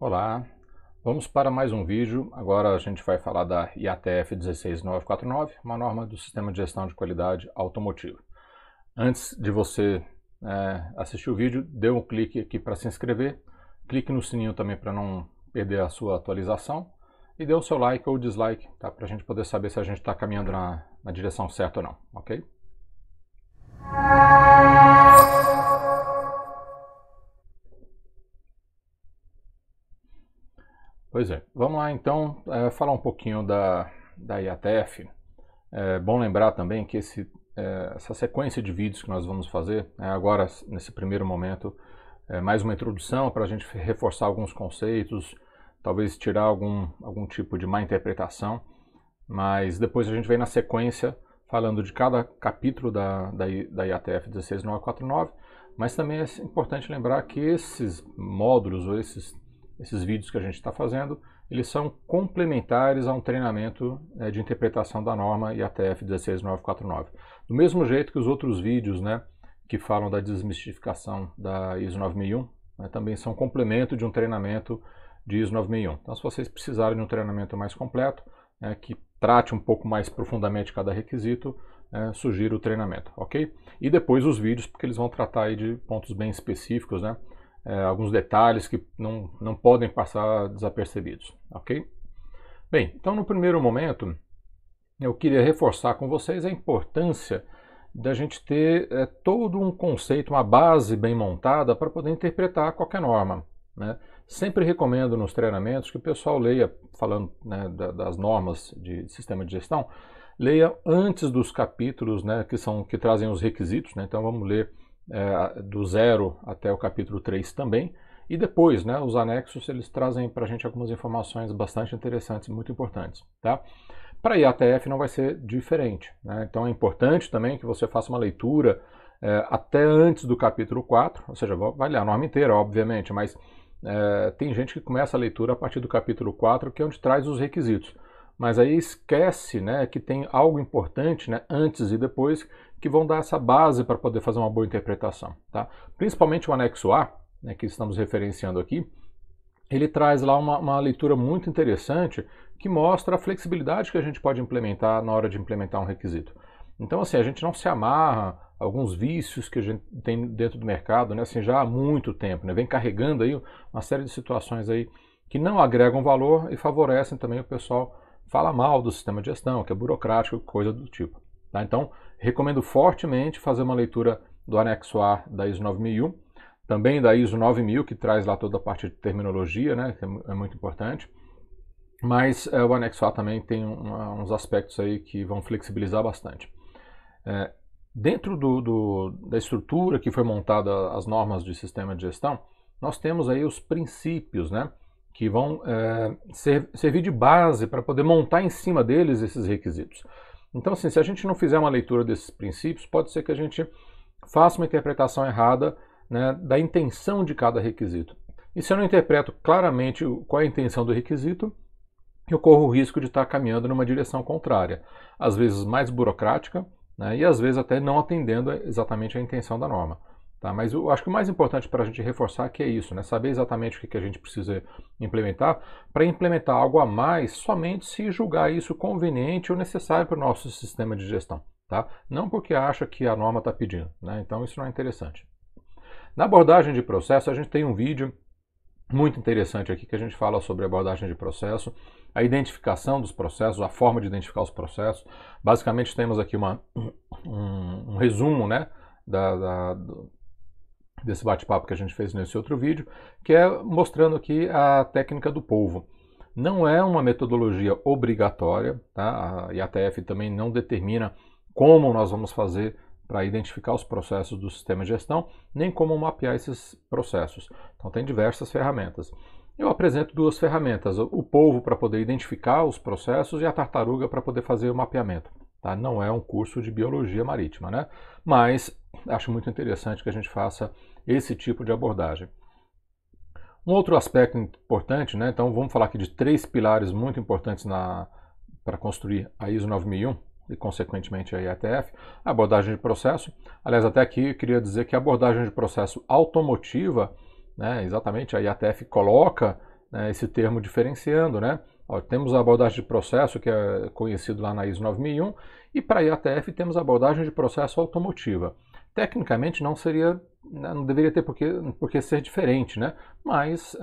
Olá, vamos para mais um vídeo. Agora a gente vai falar da IATF 16949, uma norma do Sistema de Gestão de Qualidade Automotiva. Antes de você assistir o vídeo, dê um clique aqui para se inscrever, clique no sininho também para não perder a sua atualização e dê o seu like ou dislike, tá? Para a gente poder saber se a gente está caminhando na direção certa ou não, ok? Pois é, vamos lá então falar um pouquinho da IATF. É bom lembrar também que essa sequência de vídeos que nós vamos fazer, agora nesse primeiro momento, é mais uma introdução para a gente reforçar alguns conceitos, talvez tirar algum tipo de má interpretação, mas depois a gente vem na sequência falando de cada capítulo da IATF 16949, mas também é importante lembrar que esses módulos ou esses vídeos que a gente está fazendo, eles são complementares a um treinamento de interpretação da norma IATF 16949. Do mesmo jeito que os outros vídeos que falam da desmistificação da ISO 9001, também são complemento de um treinamento de ISO 9001. Então, se vocês precisarem de um treinamento mais completo, que trate um pouco mais profundamente cada requisito, sugiro o treinamento, ok? E depois os vídeos, porque eles vão tratar aí de pontos bem específicos, alguns detalhes que não podem passar desapercebidos, ok? Bem, então no primeiro momento eu queria reforçar com vocês a importância da gente ter todo um conceito, uma base bem montada para poder interpretar qualquer norma, Sempre recomendo nos treinamentos que o pessoal leia, falando das normas de sistema de gestão, leia antes dos capítulos que trazem os requisitos, então vamos ler do 0 até o capítulo 3 também, e depois os anexos eles trazem para a gente algumas informações bastante interessantes e muito importantes. Tá? Para a IATF não vai ser diferente, então é importante também que você faça uma leitura até antes do capítulo 4, ou seja, vai ler a norma inteira, obviamente, mas tem gente que começa a leitura a partir do capítulo 4, que é onde traz os requisitos. Mas aí esquece que tem algo importante antes e depois que vão dar essa base para poder fazer uma boa interpretação. Tá? Principalmente o anexo A, que estamos referenciando aqui, ele traz lá uma leitura muito interessante que mostra a flexibilidade que a gente pode implementar na hora de implementar um requisito. Então, assim, a gente não se amarra a alguns vícios que a gente tem dentro do mercado, assim, já há muito tempo, vem carregando aí uma série de situações aí que não agregam valor e favorecem também o pessoal fala mal do sistema de gestão, que é burocrático, coisa do tipo. Tá? Então, recomendo fortemente fazer uma leitura do anexo A da ISO 9001, também da ISO 9000, que traz lá toda a parte de terminologia, que é muito importante. Mas o anexo A também tem uns aspectos aí que vão flexibilizar bastante. Dentro da estrutura que foi montada as normas de sistema de gestão, nós temos aí os princípios, que vão servir de base para poder montar em cima deles esses requisitos. Então, assim, se a gente não fizer uma leitura desses princípios, pode ser que a gente faça uma interpretação errada da intenção de cada requisito. E se eu não interpreto claramente qual é a intenção do requisito, eu corro o risco de estar caminhando numa direção contrária, às vezes mais burocrática, e às vezes até não atendendo exatamente a intenção da norma. Tá? Mas eu acho que o mais importante para a gente reforçar que é isso, saber exatamente o que a gente precisa implementar, para implementar algo a mais somente se julgar isso conveniente ou necessário para o nosso sistema de gestão. Tá? Não porque acha que a norma está pedindo, então isso não é interessante. Na abordagem de processo, a gente tem um vídeo muito interessante aqui que a gente fala sobre a abordagem de processo, a identificação dos processos, a forma de identificar os processos. Basicamente temos aqui um resumo desse bate-papo que a gente fez nesse outro vídeo, que é mostrando aqui a técnica do polvo. Não é uma metodologia obrigatória, tá? A IATF também não determina como nós vamos fazer para identificar os processos do sistema de gestão, nem como mapear esses processos. Então tem diversas ferramentas. Eu apresento duas ferramentas, o polvo para poder identificar os processos e a tartaruga para poder fazer o mapeamento. Tá? Não é um curso de biologia marítima, mas acho muito interessante que a gente faça esse tipo de abordagem. Um outro aspecto importante, então vamos falar aqui de 3 pilares muito importantes para construir a ISO 9001 e consequentemente a IATF, a abordagem de processo. Aliás, até aqui eu queria dizer que a abordagem de processo automotiva, exatamente a IATF coloca né, esse termo diferenciando, né? Ó, temos a abordagem de processo, que é conhecido lá na ISO 9001, e para a IATF temos a abordagem de processo automotiva. Tecnicamente não deveria ter por que ser diferente, né? Mas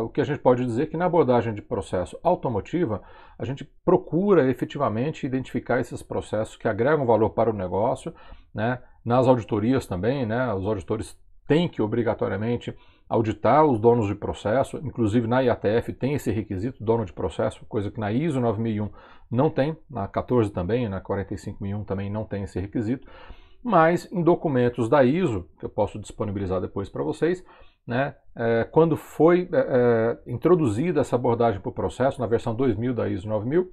o que a gente pode dizer é que na abordagem de processo automotiva, a gente procura efetivamente identificar esses processos que agregam valor para o negócio, né? Nas auditorias também, né? Os auditores têm que obrigatoriamente auditar os donos de processo, inclusive na IATF tem esse requisito, dono de processo, coisa que na ISO 9001 não tem, na 14 também, na 45001 também não tem esse requisito, mas em documentos da ISO, que eu posso disponibilizar depois para vocês, né, quando foi introduzida essa abordagem para o processo, na versão 2000 da ISO 9000,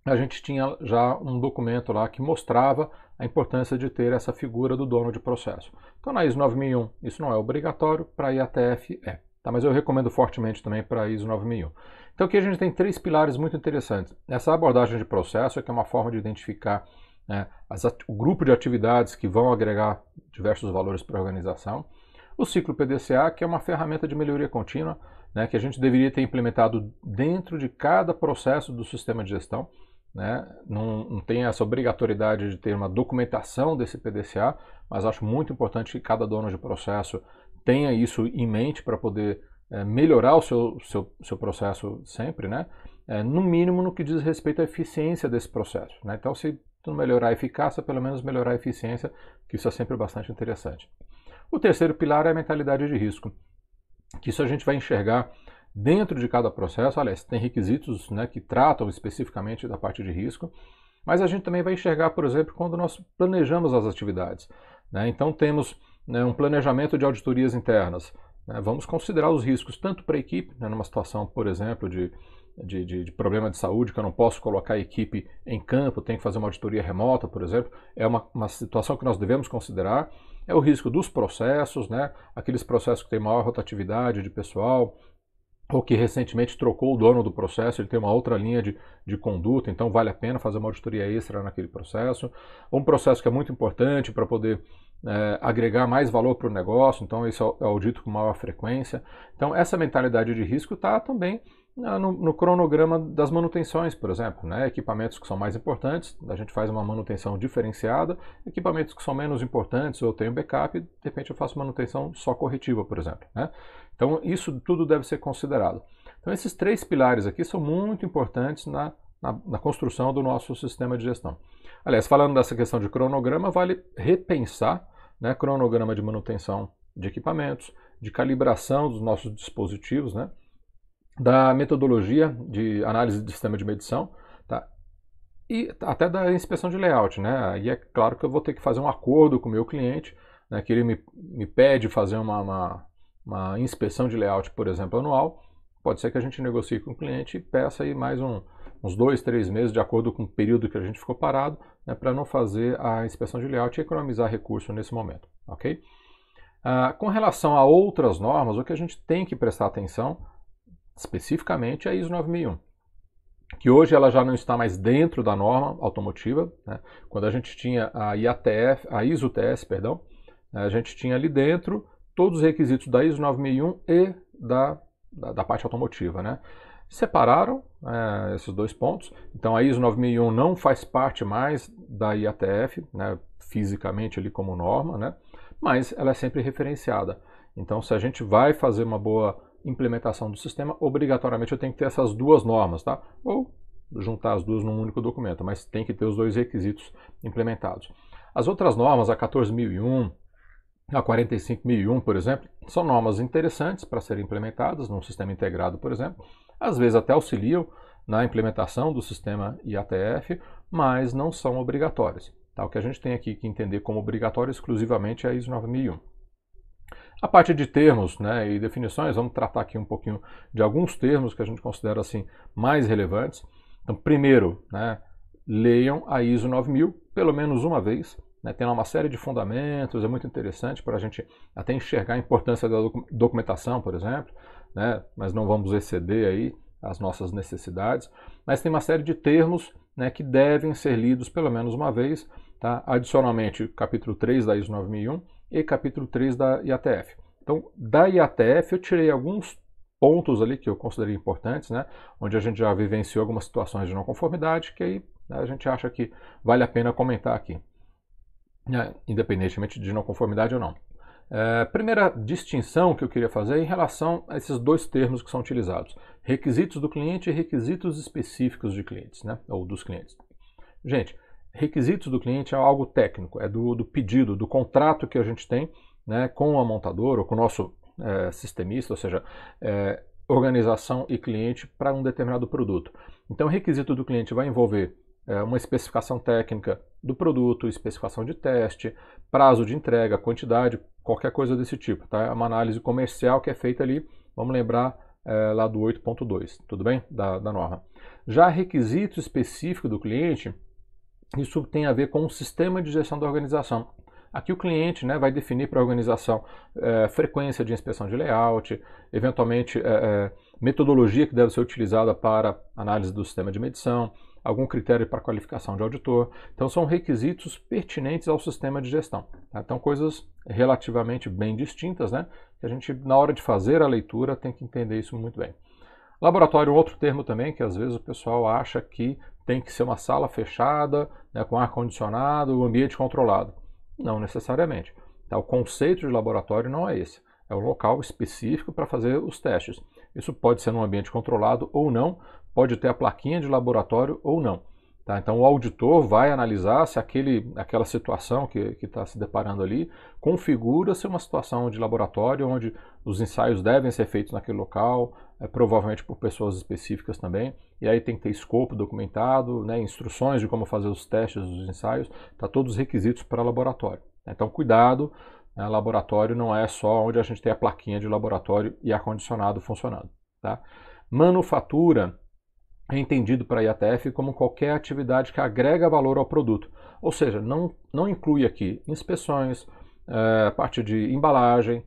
a gente tinha já um documento lá que mostrava a importância de ter essa figura do dono de processo. Então na ISO 9001 isso não é obrigatório, para a IATF é. Tá, mas eu recomendo fortemente também para a ISO 9001. Então aqui a gente tem 3 pilares muito interessantes. Essa abordagem de processo, que é uma forma de identificar, né, o grupo de atividades que vão agregar diversos valores para a organização. O ciclo PDCA, que é uma ferramenta de melhoria contínua, né, que a gente deveria ter implementado dentro de cada processo do sistema de gestão. Né? Não tem essa obrigatoriedade de ter uma documentação desse PDCA, mas acho muito importante que cada dono de processo tenha isso em mente para poder melhorar o seu processo sempre, né? No mínimo no que diz respeito à eficiência desse processo. Né? Então, se não melhorar a eficácia, pelo menos melhorar a eficiência, que isso é sempre bastante interessante. O terceiro pilar é a mentalidade de risco, que isso a gente vai enxergar dentro de cada processo. Aliás, tem requisitos, né, que tratam especificamente da parte de risco, mas a gente também vai enxergar, por exemplo, quando nós planejamos as atividades. Né? Então temos, né, um planejamento de auditorias internas. Né? Vamos considerar os riscos tanto para a equipe, né, numa situação, por exemplo, de problema de saúde, que eu não posso colocar a equipe em campo, tenho que fazer uma auditoria remota, por exemplo, é uma situação que nós devemos considerar. É o risco dos processos, né? Aqueles processos que têm maior rotatividade de pessoal, ou que recentemente trocou o dono do processo, ele tem uma outra linha de conduta, então vale a pena fazer uma auditoria extra naquele processo. Ou um processo que é muito importante para poder agregar mais valor para o negócio, então esse é o audito com maior frequência. Então essa mentalidade de risco está também no cronograma das manutenções, por exemplo. Né? Equipamentos que são mais importantes, a gente faz uma manutenção diferenciada. Equipamentos que são menos importantes, eu tenho backup, de repente eu faço manutenção só corretiva, por exemplo. Né? Então isso tudo deve ser considerado. Então esses 3 pilares aqui são muito importantes na construção do nosso sistema de gestão. Aliás, falando dessa questão de cronograma, vale repensar, né, cronograma de manutenção de equipamentos, de calibração dos nossos dispositivos, né, da metodologia de análise de sistema de medição, tá? E até da inspeção de layout. Né? E é claro que eu vou ter que fazer um acordo com o meu cliente, né, que ele me pede fazer uma inspeção de layout, por exemplo, anual. Pode ser que a gente negocie com o cliente e peça aí mais uns 2, 3 meses, de acordo com o período que a gente ficou parado, né, para não fazer a inspeção de layout e economizar recurso nesse momento. Ok? Com relação a outras normas, o que a gente tem que prestar atenção especificamente é a ISO 9001, que hoje ela já não está mais dentro da norma automotiva. Né? Quando a gente tinha a IATF, a ISO-TS, perdão, a gente tinha ali dentro todos os requisitos da ISO 9001 e da parte automotiva. Né? Separaram esses 2 pontos, então a ISO 9001 não faz parte mais da IATF, né, fisicamente ali como norma, né, mas ela é sempre referenciada. Então se a gente vai fazer uma boa implementação do sistema, obrigatoriamente eu tenho que ter essas 2 normas, tá? Ou juntar as 2 num único documento, mas tem que ter os 2 requisitos implementados. As outras normas, a 14.001, a 45.001, por exemplo, são normas interessantes para serem implementadas num sistema integrado, por exemplo. Às vezes até auxiliam na implementação do sistema IATF, mas não são obrigatórias. Tá? O que a gente tem aqui que entender como obrigatório exclusivamente é a ISO 9001. A parte de termos, né, e definições, vamos tratar aqui um pouquinho de alguns termos que a gente considera assim mais relevantes. Então, primeiro, né, leiam a ISO 9000 pelo menos uma vez. Né, tem lá uma série de fundamentos, é muito interessante para a gente até enxergar a importância da documentação, por exemplo, né, mas não vamos exceder aí as nossas necessidades. Mas tem uma série de termos, né, que devem ser lidos pelo menos uma vez. Tá? Adicionalmente, capítulo 3 da ISO 9001 e capítulo 3 da IATF. Então, da IATF eu tirei alguns pontos ali que eu considerei importantes, né, onde a gente já vivenciou algumas situações de não conformidade, que aí, né, a gente acha que vale a pena comentar aqui, né, independentemente de não conformidade ou não. Primeira distinção que eu queria fazer é em relação a esses dois termos que são utilizados, requisitos do cliente e requisitos específicos de clientes, né, ou dos clientes. Gente, requisitos do cliente é algo técnico, é do pedido, do contrato que a gente tem, né, com a montadora ou com o nosso sistemista, ou seja, organização e cliente para um determinado produto. Então, o requisito do cliente vai envolver uma especificação técnica do produto, especificação de teste, prazo de entrega, quantidade, qualquer coisa desse tipo. Tá? É uma análise comercial que é feita ali, vamos lembrar lá do 8.2, tudo bem? Da norma. Já requisito específico do cliente, isso tem a ver com o sistema de gestão da organização. Aqui o cliente, né, vai definir para a organização frequência de inspeção de layout, eventualmente metodologia que deve ser utilizada para análise do sistema de medição, algum critério para qualificação de auditor. Então são requisitos pertinentes ao sistema de gestão. Tá? Então coisas relativamente bem distintas, né, que a gente na hora de fazer a leitura tem que entender isso muito bem. Laboratório, outro termo também, que às vezes o pessoal acha que tem que ser uma sala fechada, né, com ar-condicionado, ambiente controlado. Não necessariamente. Tá? O conceito de laboratório não é esse. É um local específico para fazer os testes. Isso pode ser num ambiente controlado ou não, pode ter a plaquinha de laboratório ou não. Tá? Então o auditor vai analisar se aquela situação que está se deparando ali configura-se uma situação de laboratório onde os ensaios devem ser feitos naquele local, provavelmente por pessoas específicas também, e aí tem que ter escopo documentado, né, instruções de como fazer os testes dos ensaios, tá, todos os requisitos para laboratório. Então cuidado, né, laboratório não é só onde a gente tem a plaquinha de laboratório e ar-condicionado funcionando. Tá? Manufatura é entendido para a IATF como qualquer atividade que agrega valor ao produto, ou seja, não inclui aqui inspeções, parte de embalagem,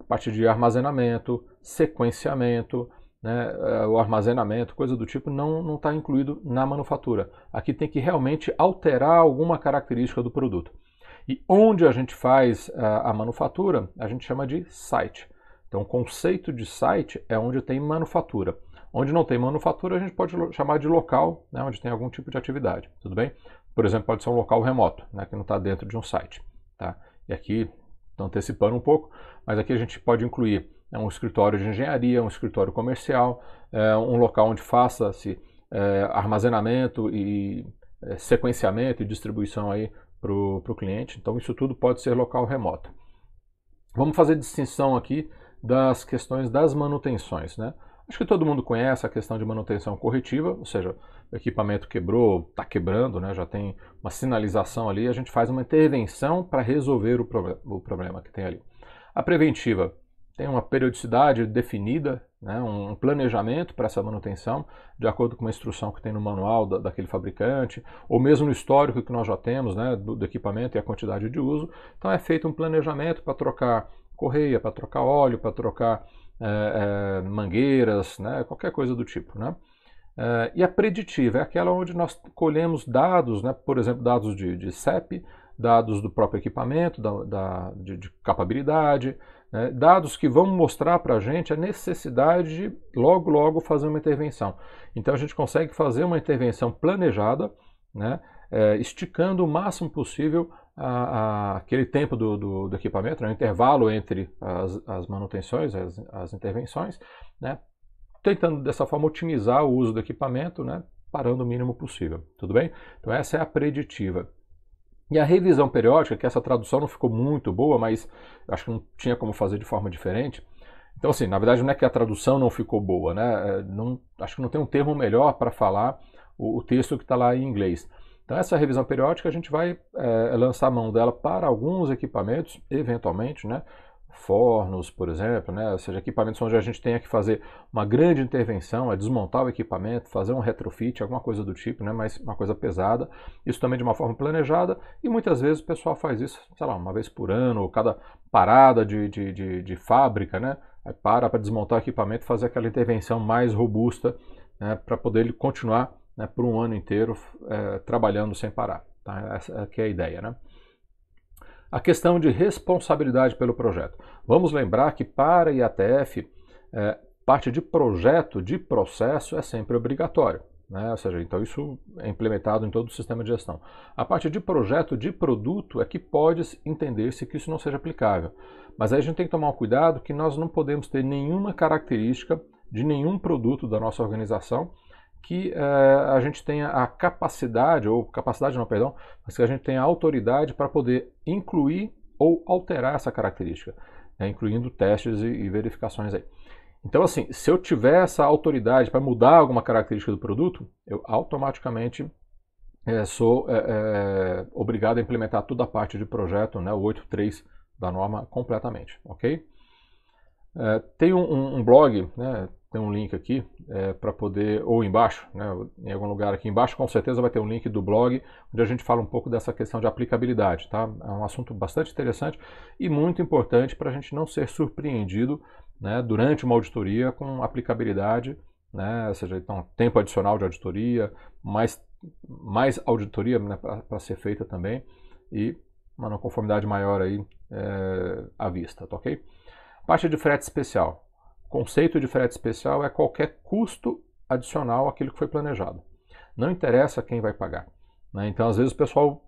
parte de armazenamento, sequenciamento, né, o armazenamento, coisa do tipo, não está incluído na manufatura. Aqui tem que realmente alterar alguma característica do produto. E onde a gente faz a manufatura, a gente chama de site. Então, o conceito de site é onde tem manufatura. Onde não tem manufatura, a gente pode chamar de local, né, onde tem algum tipo de atividade, tudo bem? Por exemplo, pode ser um local remoto, né, que não está dentro de um site. Tá? E aqui, estou antecipando um pouco, mas aqui a gente pode incluir um escritório de engenharia, um escritório comercial, um local onde faça-se armazenamento e sequenciamento e distribuição aí para o cliente. Então, isso tudo pode ser local remoto. Vamos fazer distinção aqui das questões das manutenções, né? Acho que todo mundo conhece a questão de manutenção corretiva, ou seja, o equipamento quebrou, está quebrando, né, já tem uma sinalização ali, a gente faz uma intervenção para resolver o problema que tem ali. A preventiva tem uma periodicidade definida, né, um planejamento para essa manutenção, de acordo com uma instrução que tem no manual daquele fabricante, ou mesmo no histórico que nós já temos, né, do equipamento e a quantidade de uso. Então é feito um planejamento para trocar correia, para trocar óleo, para trocar mangueiras, né, qualquer coisa do tipo, né? E a preditiva é aquela onde nós colhemos dados, né, por exemplo, dados de CEP, dados do próprio equipamento, de capabilidade, né, dados que vão mostrar para a gente a necessidade de logo fazer uma intervenção. Então a gente consegue fazer uma intervenção planejada, né, esticando o máximo possível aquele tempo do equipamento, né, o intervalo entre as manutenções, as intervenções, né, tentando dessa forma otimizar o uso do equipamento, né, parando o mínimo possível, tudo bem? Então essa é a preditiva. E a revisão periódica, que essa tradução não ficou muito boa, mas acho que não tinha como fazer de forma diferente. Então assim, na verdade não é que a tradução não ficou boa, né, acho que não tem um termo melhor para falar o texto que está lá em inglês. Então essa revisão periódica a gente vai lançar a mão dela para alguns equipamentos, eventualmente, né? Fornos, por exemplo, né? Ou seja, equipamentos onde a gente tenha que fazer uma grande intervenção, desmontar o equipamento, fazer um retrofit, alguma coisa do tipo, né? Mas uma coisa pesada, isso também de uma forma planejada, e muitas vezes o pessoal faz isso, sei lá, uma vez por ano, ou cada parada de fábrica, né? Aí para desmontar o equipamento e fazer aquela intervenção mais robusta, né? Para poder ele continuar, né, por um ano inteiro trabalhando sem parar. Tá? Essa aqui é a ideia, né? A questão de responsabilidade pelo projeto. Vamos lembrar que para a IATF, parte de projeto, de processo, é sempre obrigatório, né? Ou seja, então isso é implementado em todo o sistema de gestão. A parte de projeto, de produto, é que pode entender-se que isso não seja aplicável. Mas aí a gente tem que tomar um cuidado que nós não podemos ter nenhuma característica de nenhum produto da nossa organização que a gente tenha a capacidade, ou capacidade não, perdão, mas que a gente tenha a autoridade para poder incluir ou alterar essa característica, né, incluindo testes e verificações aí. Então, assim, se eu tiver essa autoridade para mudar alguma característica do produto, eu automaticamente sou obrigado a implementar toda a parte de projeto, né, o 8.3 da norma completamente, ok? Tem um blog, né, tem um link aqui para poder, ou embaixo, né, em algum lugar aqui embaixo, com certeza vai ter um link do blog, onde a gente fala um pouco dessa questão de aplicabilidade, tá? É um assunto bastante interessante e muito importante para a gente não ser surpreendido, né, durante uma auditoria com aplicabilidade, né, ou seja, então, tempo adicional de auditoria, mais auditoria, né, para ser feita também e uma não conformidade maior aí à vista, tá ok? Parte de frete especial. O conceito de frete especial é qualquer custo adicional àquilo que foi planejado. Não interessa quem vai pagar, né? Então, às vezes o pessoal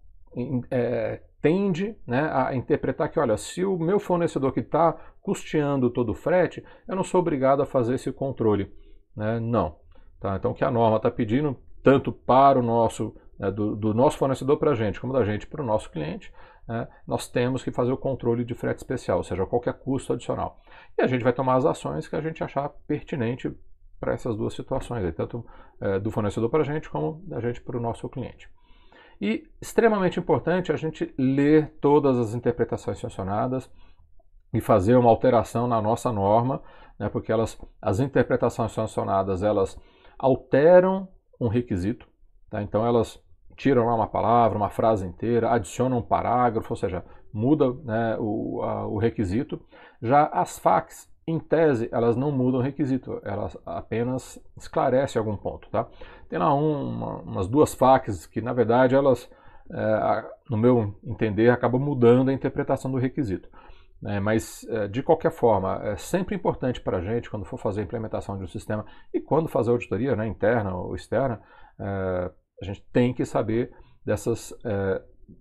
tende, né, a interpretar que, olha, se o meu fornecedor que está custeando todo o frete, eu não sou obrigado a fazer esse controle, né? Não. Tá? Então, o que a norma está pedindo, tanto para o nosso, do nosso fornecedor para a gente, como da gente para o nosso cliente, nós temos que fazer o controle de frete especial, ou seja, qualquer custo adicional. E a gente vai tomar as ações que a gente achar pertinente para essas duas situações, tanto do fornecedor para a gente, como da gente para o nosso cliente. E extremamente importante a gente ler todas as interpretações sancionadas e fazer uma alteração na nossa norma, né, porque as interpretações sancionadas, elas alteram um requisito, tá? Então elas tiram lá uma palavra, uma frase inteira, adicionam um parágrafo, ou seja, muda, né, o requisito. Já as FAQs, em tese, elas não mudam o requisito, elas apenas esclarecem algum ponto, tá? Tem lá umas duas FAQs que, na verdade, elas, no meu entender, acabam mudando a interpretação do requisito. Mas, de qualquer forma, é sempre importante para a gente, quando for fazer a implementação de um sistema e quando fazer auditoria, né, interna ou externa, a gente tem que saber dessas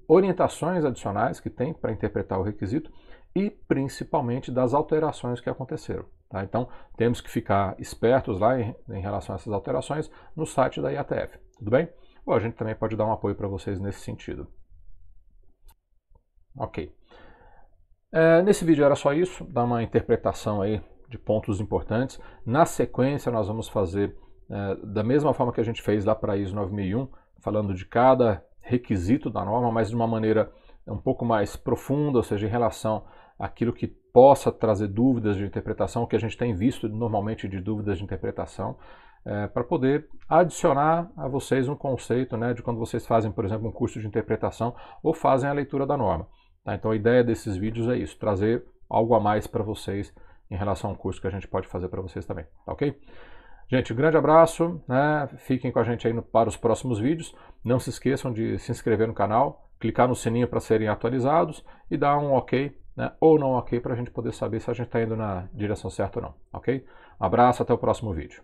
orientações adicionais que tem para interpretar o requisito e principalmente das alterações que aconteceram. Tá? Então, temos que ficar espertos lá em relação a essas alterações no site da IATF. Tudo bem? Ou a gente também pode dar um apoio para vocês nesse sentido. Ok. Nesse vídeo era só isso, dar uma interpretação aí de pontos importantes. Na sequência, nós vamos fazer da mesma forma que a gente fez lá para a ISO 9001, falando de cada requisito da norma, mas de uma maneira um pouco mais profunda, ou seja, em relação àquilo que possa trazer dúvidas de interpretação, o que a gente tem visto normalmente de dúvidas de interpretação, para poder adicionar a vocês um conceito, né, de quando vocês fazem, por exemplo, um curso de interpretação ou fazem a leitura da norma. Tá? Então a ideia desses vídeos é isso, trazer algo a mais para vocês em relação ao curso que a gente pode fazer para vocês também, tá ok? Gente, um grande abraço, né? Fiquem com a gente aí para os próximos vídeos. Não se esqueçam de se inscrever no canal, clicar no sininho para serem atualizados e dar um ok, né, ou não ok, para a gente poder saber se a gente está indo na direção certa ou não, ok? Um abraço, até o próximo vídeo.